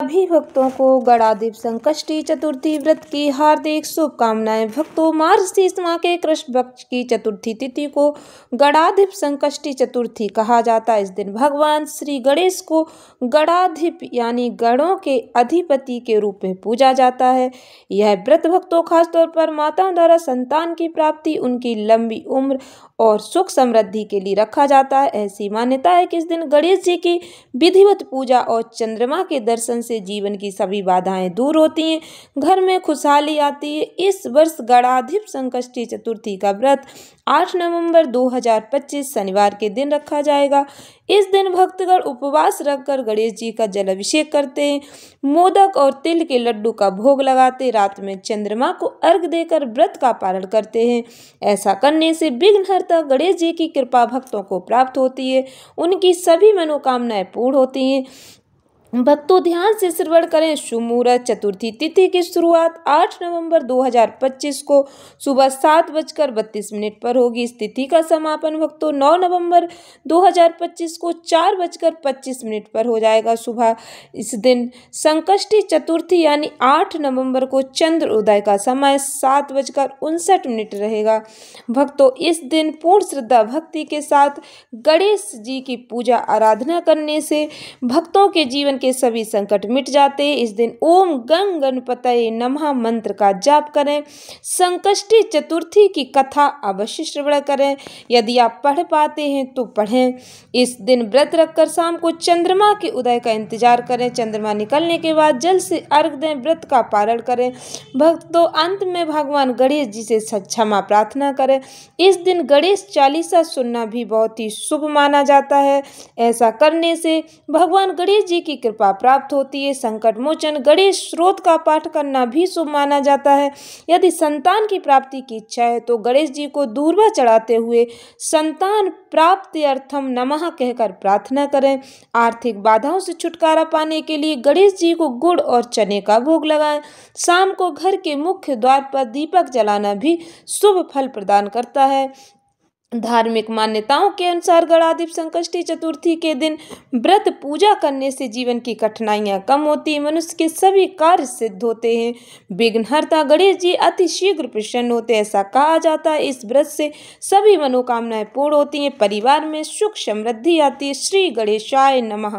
सभी भक्तों को गणाधिप संकष्टी चतुर्थी व्रत की हार्दिक शुभकामनाएं। भक्तों, मार्गशीर्ष माह के कृष्ण पक्ष की चतुर्थी तिथि को गणाधिप संकष्टी चतुर्थी कहा जाता है। इस दिन भगवान श्री गणेश को गणाधिप यानी गणों के अधिपति के रूप में पूजा जाता है। यह व्रत भक्तों खासतौर पर माताओं द्वारा संतान की प्राप्ति, उनकी लंबी उम्र और सुख समृद्धि के लिए रखा जाता है। ऐसी मान्यता है कि इस दिन गणेश जी की विधिवत पूजा और चंद्रमा के दर्शन से जीवन की सभी बाधाएं दूर होती हैं, घर में खुशहाली आती है। इस वर्ष गणाधिप संकष्टी चतुर्थी का व्रत 8 नवंबर 2025 शनिवार के दिन रखा जाएगा। इस दिन भक्तगण उपवास रखकर गणेश जी का जल अभिषेक करते हैं, मोदक और तिल के लड्डू का भोग लगाते, रात में चंद्रमा को अर्घ्य देकर व्रत का पालन करते हैं। ऐसा करने से विघ्नहर्ता गणेश जी की कृपा भक्तों को प्राप्त होती है, उनकी सभी मनोकामनाएं पूर्ण होती हैं। भक्तों, ध्यान से श्रवण करें। शुभ मुहूर्त चतुर्थी तिथि की शुरुआत 8 नवंबर 2025 को सुबह 7:32 पर होगी। इस तिथि का समापन भक्तों 9 नवंबर 2025 को 4:25 पर हो जाएगा सुबह। इस दिन संकष्टी चतुर्थी यानी 8 नवंबर को चंद्र उदय का समय 7:59 रहेगा। भक्तों, इस दिन पूर्ण श्रद्धा भक्ति के साथ गणेश जी की पूजा आराधना करने से भक्तों के जीवन के सभी संकट मिट जाते हैं। इस दिन ओम गंग गणपतये नमः मंत्र का जाप करें। संकष्टी चतुर्थी की कथा अवश्य श्रवण करें। यदि आप पढ़ पाते हैं तो पढ़ें। इस दिन व्रत रखकर शाम को चंद्रमा के उदय का इंतजार करें। चंद्रमा निकलने के बाद जल से अर्घ्य दें, व्रत का पारण करें। भक्तों, अंत में भगवान गणेश जी से क्षमा प्रार्थना करें। इस दिन गणेश चालीसा सुनना भी बहुत ही शुभ माना जाता है। ऐसा करने से भगवान गणेश जी की कृपा प्राप्त होती है। संकट मोचन गणेश स्तोत्र का पाठ करना भी शुभ माना जाता है। यदि संतान की प्राप्ति की इच्छा है तो गणेश जी को दूर्वा चढ़ाते हुए संतान प्राप्ति अर्थम नमः कहकर प्रार्थना करें। आर्थिक बाधाओं से छुटकारा पाने के लिए गणेश जी को गुड़ और चने का भोग लगाएं। शाम को घर के मुख्य द्वार पर दीपक जलाना भी शुभ फल प्रदान करता है। धार्मिक मान्यताओं के अनुसार गणाधिप संकष्टी चतुर्थी के दिन व्रत पूजा करने से जीवन की कठिनाइयां कम होती हैं, मनुष्य के सभी कार्य सिद्ध होते हैं। विघ्नहर्ता गणेश जी अति शीघ्र प्रसन्न होते हैं। ऐसा कहा जाता है इस व्रत से सभी मनोकामनाएं पूर्ण होती हैं, परिवार में सुख समृद्धि आती है। श्री गणेशाय नमः।